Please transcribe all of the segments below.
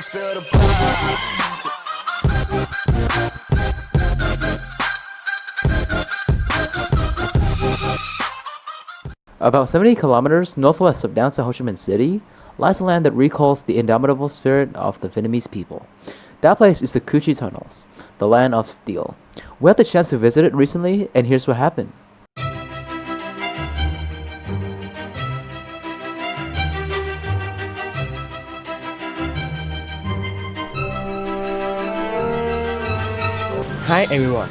can feel the vibes. About 70 kilometers northwest of downtown Ho Chi Minh City lies a land that recalls the indomitable spirit of the Vietnamese people. That place is the Cu Chi Tunnels, the land of steel. We had the chance to visit it recently, and here's what happened. Hi everyone,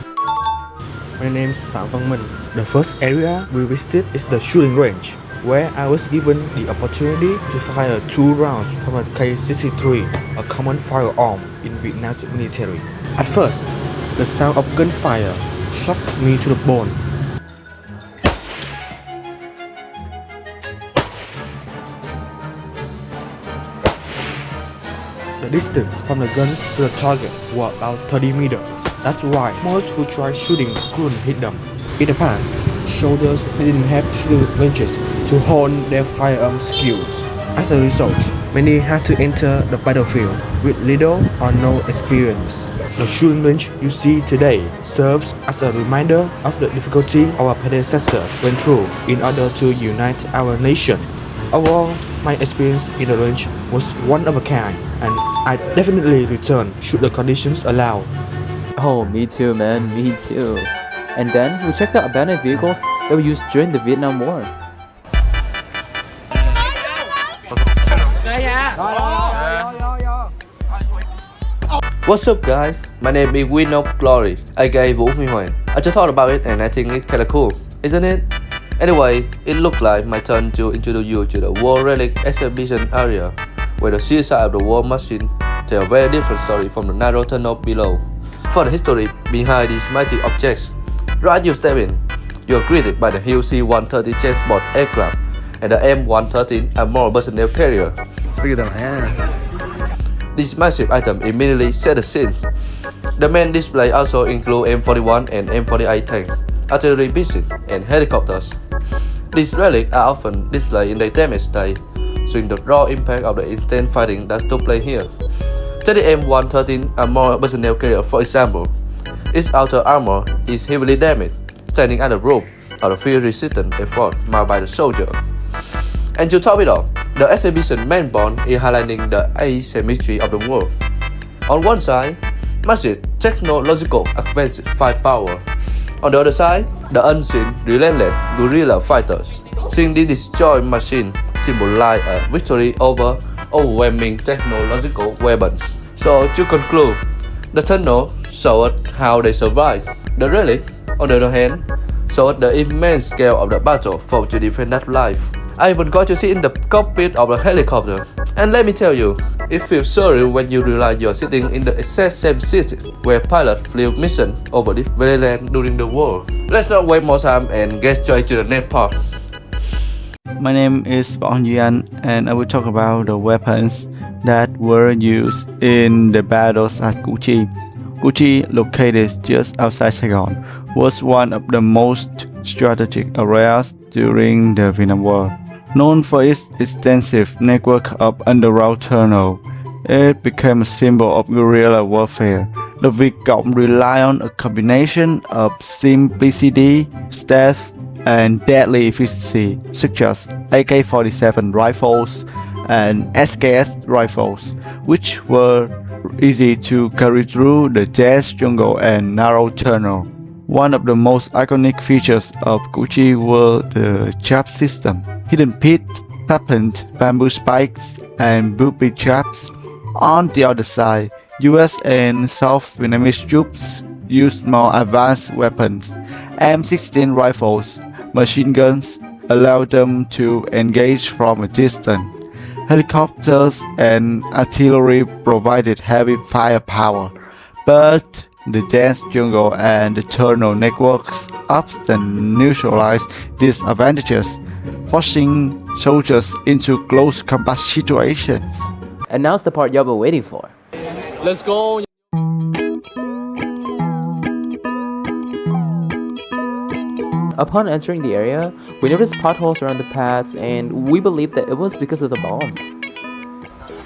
my name is Phạm Văn Minh. The first area we visited is the shooting range, where I was given the opportunity to fire 2 rounds from a K-63, a common firearm in Vietnam's military. At first, the sound of gunfire shocked me to the bone. The distance from the guns to the targets was about 30 meters. That's why most who tried shooting couldn't hit them. In the past, soldiers didn't have shooting ranges to hone their firearm skills. As a result, many had to enter the battlefield with little or no experience. The shooting range you see today serves as a reminder of the difficulty our predecessors went through in order to unite our nation. Overall, my experience in the range was one of a kind, and I'd definitely return should the conditions allow. Oh, me too, man, me too. And then we checked out abandoned vehicles that were used during the Vietnam War. What's up guys, my name is Win of Glory, aka Vũ Huy Hoàng. I just thought about it and I think it's kinda cool, isn't it? Anyway, it looked like my turn to introduce you to the War Relic exhibition area, where the suicide of the war machine tell a very different story from the narrow tunnel below. For the history behind these mighty objects, right as you step in, you are greeted by the huge C-130 transport aircraft and the M113 armored personnel carrier. Speak of them hands. This massive item immediately set the scene. The main display also include M41 and M48 tanks, artillery pieces, and helicopters. These relics are often displayed in their damaged state, showing the raw impact of the intense fighting that took place here. Take the M113 armored personnel carrier for example. Its outer armor is heavily damaged, standing at the roof of the field-resistant effort made by the soldier. And to top it off, the exhibition main point is highlighting the asymmetry of the world. On one side, massive technological advanced firepower. On the other side, the unseen, relentless guerrilla fighters. Seeing this destroyed machine symbolize a victory over overwhelming technological weapons. So to conclude, the tunnel showed how they survived. The relic, on the other hand, showed the immense scale of the battle fought to defend that life. I even got to sit in the cockpit of a helicopter. And let me tell you, it feels surreal when you realize you're sitting in the exact same seat where pilots flew mission over this very land during the war. Let's not waste more time and get straight to the next part. My name is Võ Yuan and I will talk about the weapons that were used in the battles at Cu Chi. Cu Chi, located just outside Saigon, was one of the most strategic areas during the Vietnam War. Known for its extensive network of underground tunnels, it became a symbol of guerrilla warfare. The Viet Cong relied on a combination of simplicity, stealth, and deadly efficiency, such as AK-47 rifles and SKS rifles, which were easy to carry through the dense jungle and narrow tunnel. One of the most iconic features of Cu Chi was the trap system. Hidden pits, sharpened bamboo spikes, and booby traps. On the other side, US and South Vietnamese troops used more advanced weapons. M16 rifles, machine guns, allowed them to engage from a distance. Helicopters and artillery provided heavy firepower, but the dense jungle and the tunnel networks often neutralized these advantages, forcing soldiers into close combat situations. And now's the part y'all been waiting for. Let's go. Upon entering the area, we noticed potholes around the paths and we believed that it was because of the bombs.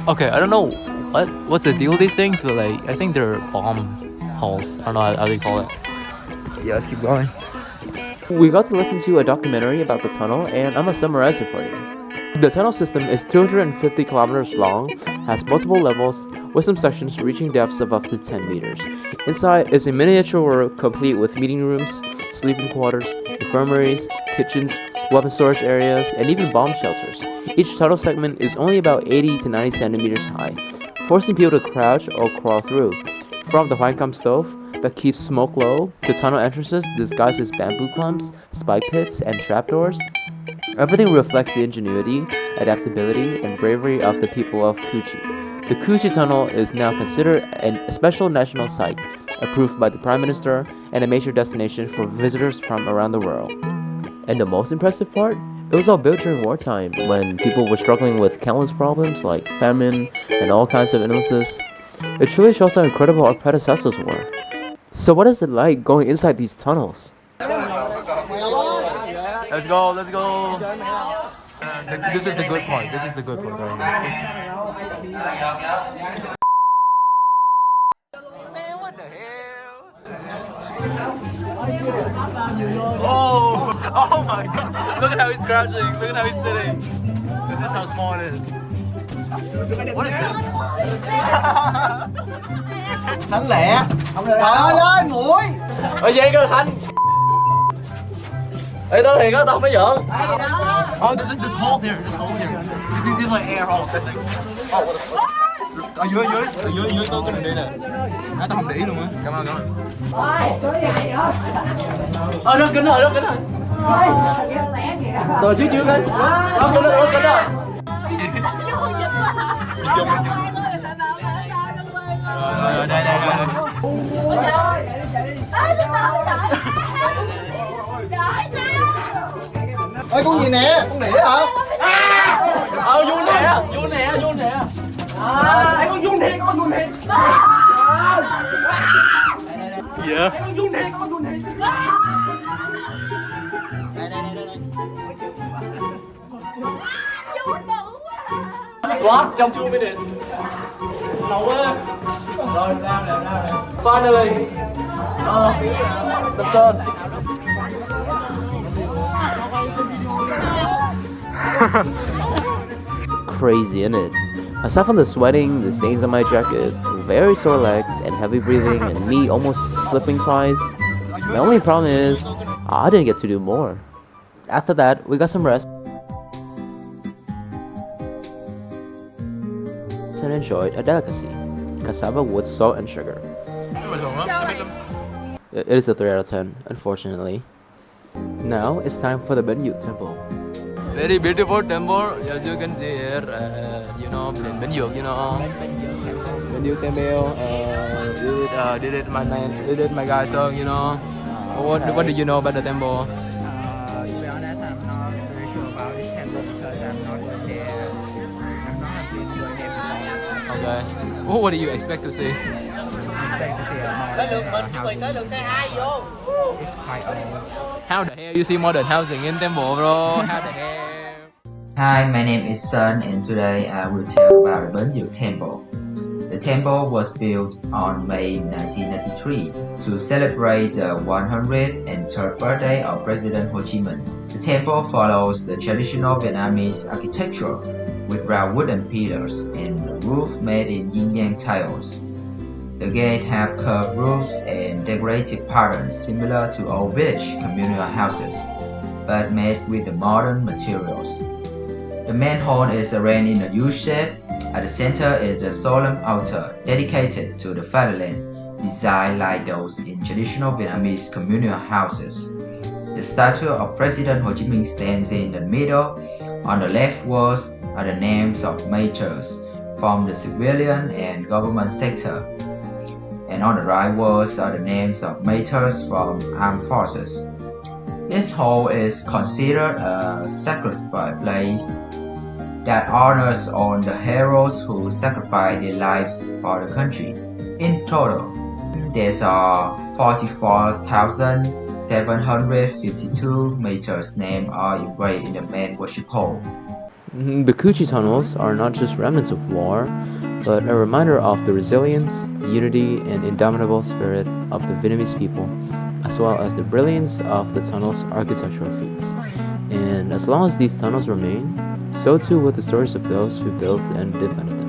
Okay, I don't know What's the deal with these things? But like, I think they're bomb holes. I don't know how they call it. Yeah, let's keep going. We got to listen to a documentary about the tunnel, and I'm gonna summarize it for you. The tunnel system is 250 kilometers long, has multiple levels, with some sections reaching depths of up to 10 meters. Inside is a miniature world complete with meeting rooms, sleeping quarters, infirmaries, kitchens, weapon storage areas, and even bomb shelters. Each tunnel segment is only about 80 to 90 centimeters high, forcing people to crouch or crawl through. From the Huaycam stove that keeps smoke low to tunnel entrances disguised as bamboo clumps, spike pits, and trapdoors, everything reflects the ingenuity, adaptability, and bravery of the people of Kuchi. The Kuchi Tunnel is now considered a special national site, approved by the Prime Minister, and a major destination for visitors from around the world. And the most impressive part? It was all built during wartime, when people were struggling with countless problems like famine and all kinds of illnesses. It truly shows how incredible our predecessors were. So what is it like going inside these tunnels? Let's go, let's go. This is the good part. This is the good part right now. Man, what the hell? Oh my god. Look at how he's crouching. Look at how he's sitting. This is how small it is. What is this? Thánh lẹ. Trời ơi lên muội. Ở vậy cơ Thanh. Ê tao thiệt á, tao không có giỡn. Oh, there's holes here. There's holes here. These are like air holes, I think. Oh, what the fuck? Ở dưới có cái này đây nè. Tao không để ý luôn á. Cảm ơn. Nó kính rồi. Tôi trước kìa. Nó kính rồi. Rồi, đây. Ơi con gì nè, con đĩa hả? Vuông nè. Ê con vuông thiệt. Gì vậy? Con vuông thiệt. Swat trong chuông mới định. Lâu quá. Rồi ra nè. Finally. The sun. Crazy, isn't it? Aside from the sweating, the stains on my jacket, very sore legs, and heavy breathing, and me almost slipping twice, my only problem is I didn't get to do more. After that, we got some rest and enjoyed a delicacy, cassava with salt and sugar. It is a 3 out of 10, unfortunately. Now it's time for the Benyu temple. Very beautiful temple, as you can see here. In Benyu, Benyu temple. Did it my guy. So what do you know about the temple? To be honest, I'm not very sure about this temple because I'm not there. I'm not been going there before. Okay. Oh, what do you expect to see? I expect to see a modern housing. It's quite old. How the hell you see modern housing in temple, bro? How the hell? Hi, my name is Sun, and today I will tell about the Benyu Temple. The temple was built on May 1993 to celebrate the 103rd birthday of President Ho Chi Minh. The temple follows the traditional Vietnamese architecture with round wooden pillars and the roof made in yin-yang tiles. The gate have curved roofs and decorative patterns similar to old village communal houses, but made with the modern materials. The main hall is arranged in a U shape. At the center is the solemn altar dedicated to the fatherland, designed like those in traditional Vietnamese communal houses. The statue of President Ho Chi Minh stands in the middle. On the left walls are the names of majors from the civilian and government sector. And on the right walls are the names of majors from armed forces. This hall is considered a sacrifice place that honors all the heroes who sacrificed their lives for the country. In total, there are 44,752 majors' names are engraved in the main worship hall. The Kuchi tunnels are not just remnants of war, but a reminder of the resilience, unity, and indomitable spirit of the Vietnamese people, as well as the brilliance of the tunnel's architectural feats. And as long as these tunnels remain, so too will the stories of those who built and defended them.